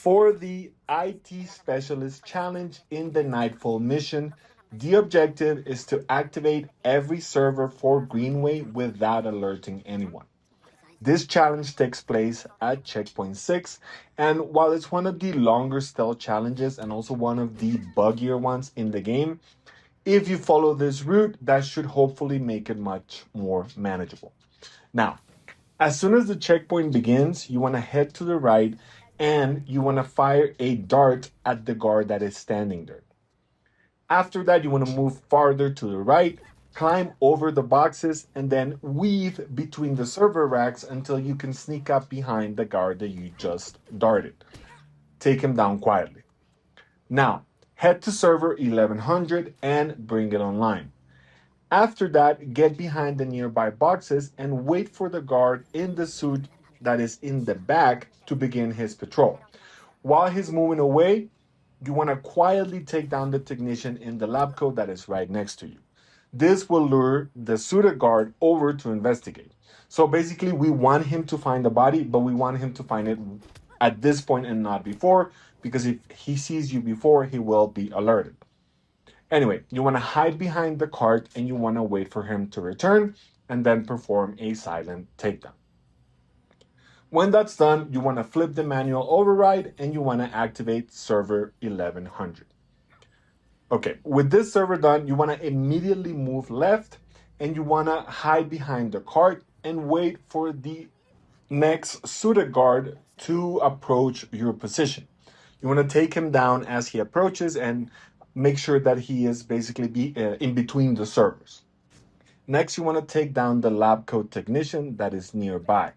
For the IT Specialist Challenge in the Nightfall mission, the objective is to activate every server for Greenway without alerting anyone. This challenge takes place at Checkpoint 6, and while it's one of the longer stealth challenges and also one of the buggier ones in the game, if you follow this route, that should hopefully make it much more manageable. Now, as soon as the checkpoint begins, you want to head to the right and you want to fire a dart at the guard that is standing there. After that, you want to move farther to the right, climb over the boxes, and then weave between the server racks until you can sneak up behind the guard that you just darted. Take him down quietly. Now, head to server 1100 and bring it online. After that, get behind the nearby boxes and wait for the guard in the suit that is in the back to begin his patrol. While he's moving away, you want to quietly take down the technician in the lab coat that is right next to you. This will lure the suited guard over to investigate. So basically, we want him to find the body, but we want him to find it at this point and not before, because if he sees you before, he will be alerted. Anyway, you want to hide behind the cart and you want to wait for him to return and then perform a silent takedown. When that's done, you want to flip the manual override and you want to activate server 1100. Okay, with this server done, you want to immediately move left and you want to hide behind the cart and wait for the next suited guard to approach your position. You want to take him down as he approaches and make sure that he is basically in between the servers. Next, you want to take down the lab coat technician that is nearby.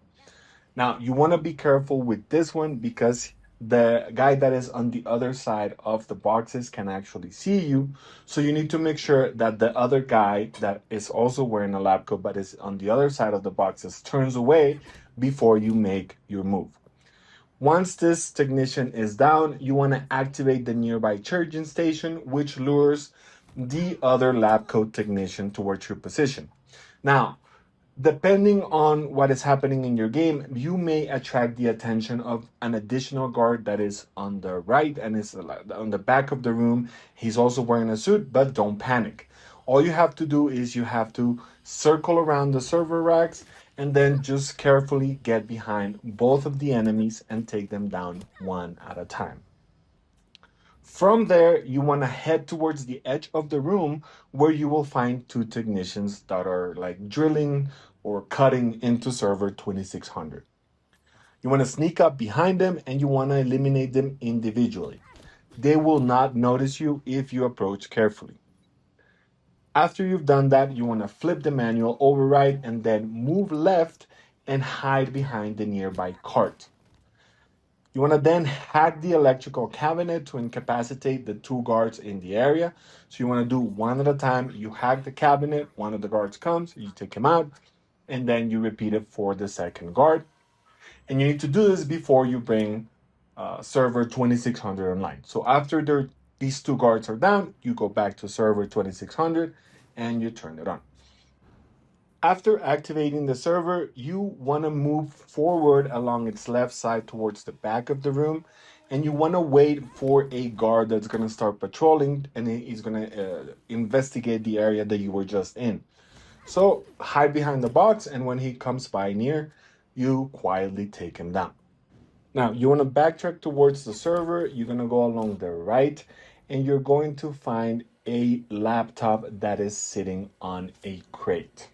Now, you want to be careful with this one because the guy that is on the other side of the boxes can actually see you. So you need to make sure that the other guy that is also wearing a lab coat but is on the other side of the boxes turns away before you make your move. Once this technician is down, you want to activate the nearby charging station, which lures the other lab coat technician towards your position. Now, depending on what is happening in your game, you may attract the attention of an additional guard that is on the right and is on the back of the room. He's also wearing a suit, but don't panic. All you have to do is you have to circle around the server racks and then just carefully get behind both of the enemies and take them down one at a time. From there, you want to head towards the edge of the room where you will find two technicians that are like drilling or cutting into server 2600. You want to sneak up behind them and you want to eliminate them individually. They will not notice you if you approach carefully. After you've done that, you want to flip the manual override and then move left and hide behind the nearby cart. You want to then hack the electrical cabinet to incapacitate the two guards in the area. So you want to do one at a time. You hack the cabinet, one of the guards comes, you take him out, and then you repeat it for the second guard. And you need to do this before you bring server 2600 online. So after these two guards are down, you go back to server 2600 and you turn it on. After activating the server, you want to move forward along its left side towards the back of the room, and you want to wait for a guard that's going to start patrolling and he's going to investigate the area that you were just in. So hide behind the box, and when he comes by near, you quietly take him down. Now, you want to backtrack towards the server. You're going to go along the right, and you're going to find a laptop that is sitting on a crate.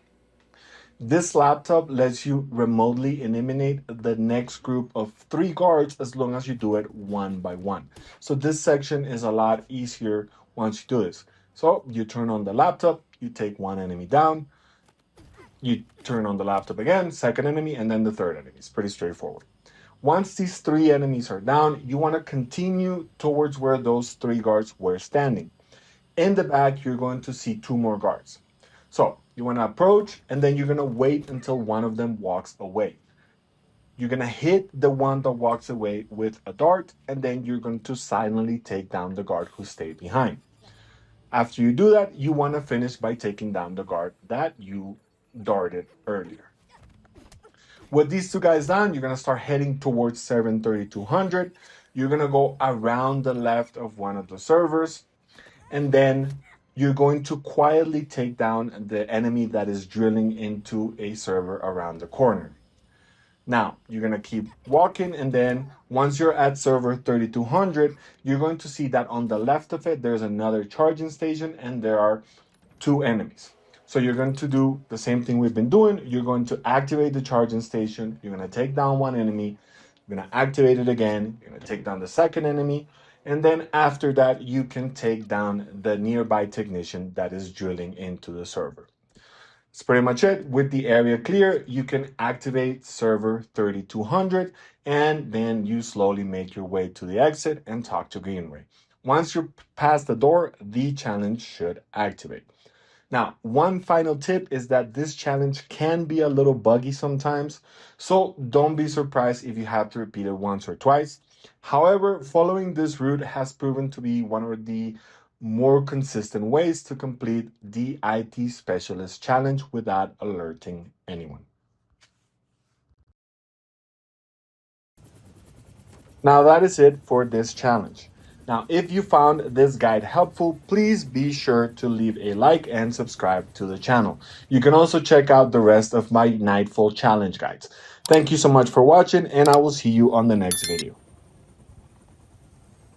This laptop lets you remotely eliminate the next group of 3 guards as long as you do it one by one. So this section is a lot easier once you do this. So you turn on the laptop, you take one enemy down, you turn on the laptop again, second enemy, and then the third enemy. It's pretty straightforward. Once these 3 enemies are down, you want to continue towards where those 3 guards were standing. In the back, you're going to see 2 more guards. So you want to approach, and then you're going to wait until one of them walks away. You're going to hit the one that walks away with a dart, and then you're going to silently take down the guard who stayed behind. After you do that, you want to finish by taking down the guard that you darted earlier. With these 2 guys down, you're going to start heading towards 3200. you're going to go around the left of one of the servers, and then you're going to quietly take down the enemy that is drilling into a server around the corner. Now, you're going to keep walking, and then once you're at server 3200, you're going to see that on the left of it, there's another charging station, and there are two enemies. So you're going to do the same thing we've been doing. You're going to activate the charging station. You're going to take down one enemy. You're going to activate it again. You're going to take down the second enemy. And then after that, you can take down the nearby technician that is drilling into the server. That's pretty much it. With the area clear, you can activate server 3200, and then you slowly make your way to the exit and talk to Greenway. Once you're past the door, the challenge should activate. Now, one final tip is that this challenge can be a little buggy sometimes, so don't be surprised if you have to repeat it once or twice. However, following this route has proven to be one of the more consistent ways to complete the IT Specialist Challenge without alerting anyone. Now that is it for this challenge. Now, if you found this guide helpful, please be sure to leave a like and subscribe to the channel. You can also check out the rest of my Knightfall Challenge guides. Thank you so much for watching, and I will see you on the next video.